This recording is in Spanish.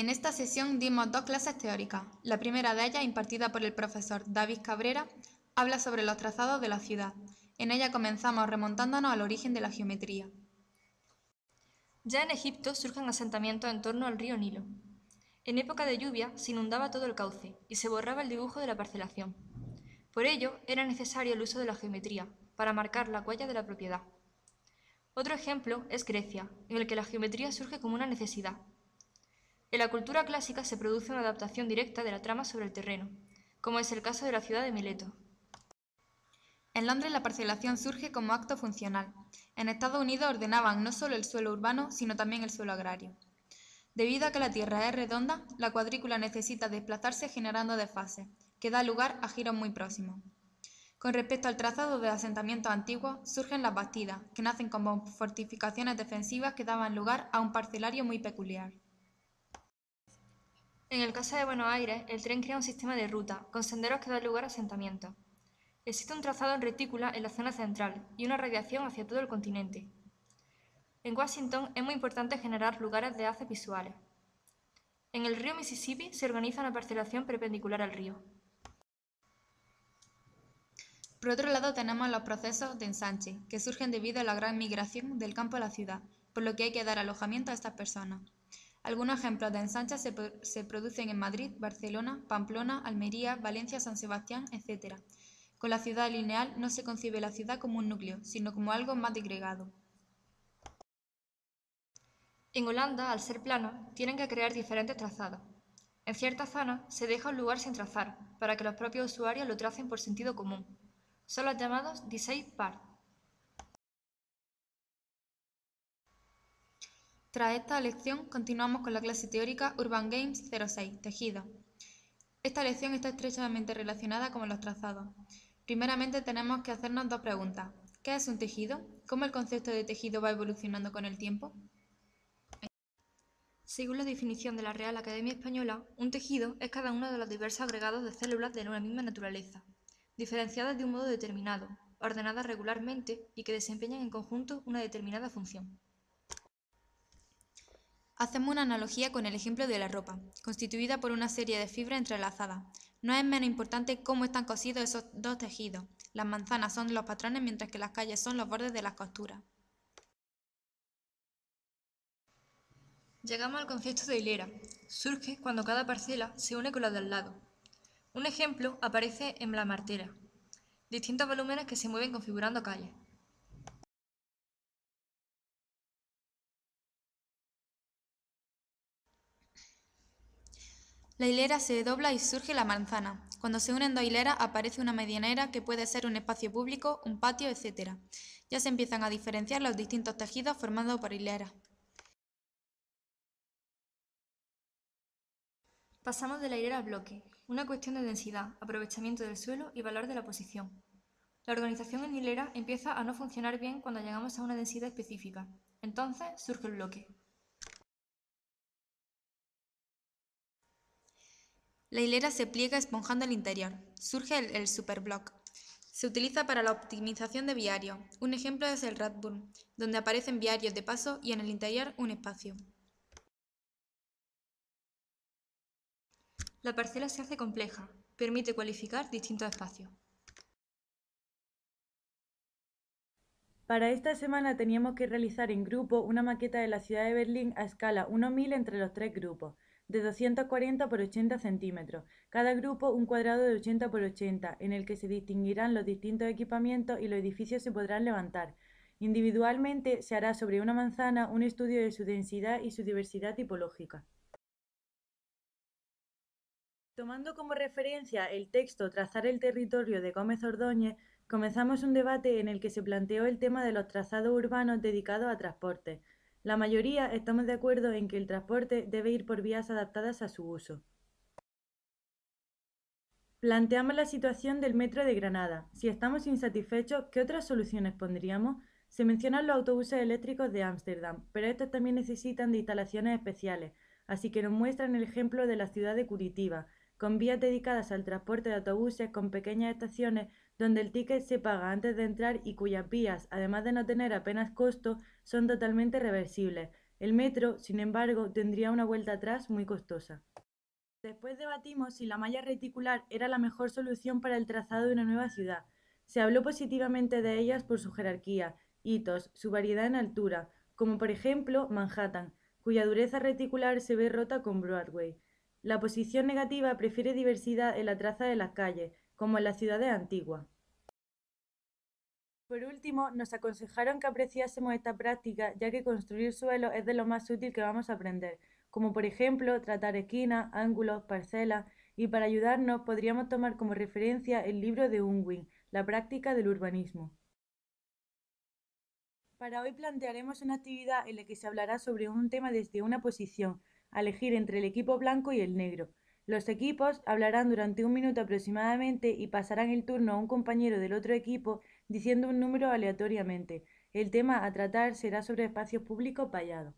En esta sesión dimos dos clases teóricas. La primera de ellas, impartida por el profesor David Cabrera, habla sobre los trazados de la ciudad. En ella comenzamos remontándonos al origen de la geometría. Ya en Egipto surgen asentamientos en torno al río Nilo. En época de lluvia se inundaba todo el cauce y se borraba el dibujo de la parcelación. Por ello, era necesario el uso de la geometría, para marcar la huella de la propiedad. Otro ejemplo es Grecia, en el que la geometría surge como una necesidad. En la cultura clásica se produce una adaptación directa de la trama sobre el terreno, como es el caso de la ciudad de Mileto. En Londres la parcelación surge como acto funcional. En Estados Unidos ordenaban no solo el suelo urbano, sino también el suelo agrario. Debido a que la Tierra es redonda, la cuadrícula necesita desplazarse generando desfases, que da lugar a giros muy próximos. Con respecto al trazado de asentamientos antiguos, surgen las bastidas, que nacen como fortificaciones defensivas que daban lugar a un parcelario muy peculiar. En el caso de Buenos Aires, el tren crea un sistema de ruta, con senderos que dan lugar a asentamientos. Existe un trazado en retícula en la zona central y una radiación hacia todo el continente. En Washington es muy importante generar lugares de haces visuales. En el río Mississippi se organiza una parcelación perpendicular al río. Por otro lado tenemos los procesos de ensanche, que surgen debido a la gran migración del campo a la ciudad, por lo que hay que dar alojamiento a estas personas. Algunos ejemplos de ensanches se producen en Madrid, Barcelona, Pamplona, Almería, Valencia, San Sebastián, etc. Con la ciudad lineal no se concibe la ciudad como un núcleo, sino como algo más disgregado. En Holanda, al ser plano, tienen que crear diferentes trazados. En ciertas zonas se deja un lugar sin trazar, para que los propios usuarios lo tracen por sentido común. Son los llamados desailles-par. Tras esta lección, continuamos con la clase teórica Urban Games 06, tejidos. Esta lección está estrechamente relacionada con los trazados. Primeramente tenemos que hacernos dos preguntas. ¿Qué es un tejido? ¿Cómo el concepto de tejido va evolucionando con el tiempo? Según la definición de la Real Academia Española, un tejido es cada uno de los diversos agregados de células de una misma naturaleza, diferenciadas de un modo determinado, ordenadas regularmente y que desempeñan en conjunto una determinada función. Hacemos una analogía con el ejemplo de la ropa, constituida por una serie de fibras entrelazadas. No es menos importante cómo están cosidos esos dos tejidos. Las manzanas son los patrones mientras que las calles son los bordes de las costuras. Llegamos al concepto de hilera. Surge cuando cada parcela se une con la de al lado. Un ejemplo aparece en la martera. Distintos volúmenes que se mueven configurando calles. La hilera se dobla y surge la manzana. Cuando se unen dos hileras aparece una medianera que puede ser un espacio público, un patio, etc. Ya se empiezan a diferenciar los distintos tejidos formados por hileras. Pasamos de la hilera al bloque, una cuestión de densidad, aprovechamiento del suelo y valor de la posición. La organización en hilera empieza a no funcionar bien cuando llegamos a una densidad específica. Entonces surge el bloque. La hilera se pliega esponjando el interior. Surge el superblock. Se utiliza para la optimización de viarios. Un ejemplo es el Radburn, donde aparecen viarios de paso y en el interior un espacio. La parcela se hace compleja, permite cualificar distintos espacios. Para esta semana teníamos que realizar en grupo una maqueta de la ciudad de Berlín a escala 1.000 entre los tres grupos, de 240 por 80 centímetros, cada grupo un cuadrado de 80 por 80, en el que se distinguirán los distintos equipamientos y los edificios se podrán levantar. Individualmente se hará sobre una manzana un estudio de su densidad y su diversidad tipológica. Tomando como referencia el texto Trazar el territorio de Gómez Ordóñez, comenzamos un debate en el que se planteó el tema de los trazados urbanos dedicados a transporte. La mayoría estamos de acuerdo en que el transporte debe ir por vías adaptadas a su uso. Planteamos la situación del metro de Granada. Si estamos insatisfechos, ¿qué otras soluciones pondríamos? Se mencionan los autobuses eléctricos de Ámsterdam, pero estos también necesitan de instalaciones especiales, así que nos muestran el ejemplo de la ciudad de Curitiba, con vías dedicadas al transporte de autobuses con pequeñas estaciones donde el ticket se paga antes de entrar y cuyas vías, además de no tener apenas costo, son totalmente reversibles. El metro, sin embargo, tendría una vuelta atrás muy costosa. Después debatimos si la malla reticular era la mejor solución para el trazado de una nueva ciudad. Se habló positivamente de ellas por su jerarquía, hitos, su variedad en altura, como por ejemplo Manhattan, cuya dureza reticular se ve rota con Broadway. La posición negativa prefiere diversidad en la traza de las calles, como en las ciudades antiguas. Por último, nos aconsejaron que apreciásemos esta práctica, ya que construir suelos es de lo más útil que vamos a aprender, como por ejemplo tratar esquinas, ángulos, parcelas, y para ayudarnos podríamos tomar como referencia el libro de Unwin, La práctica del urbanismo. Para hoy plantearemos una actividad en la que se hablará sobre un tema desde una posición, a elegir entre el equipo blanco y el negro. Los equipos hablarán durante 1 minuto aproximadamente y pasarán el turno a un compañero del otro equipo diciendo un número aleatoriamente. El tema a tratar será sobre espacios públicos vallados.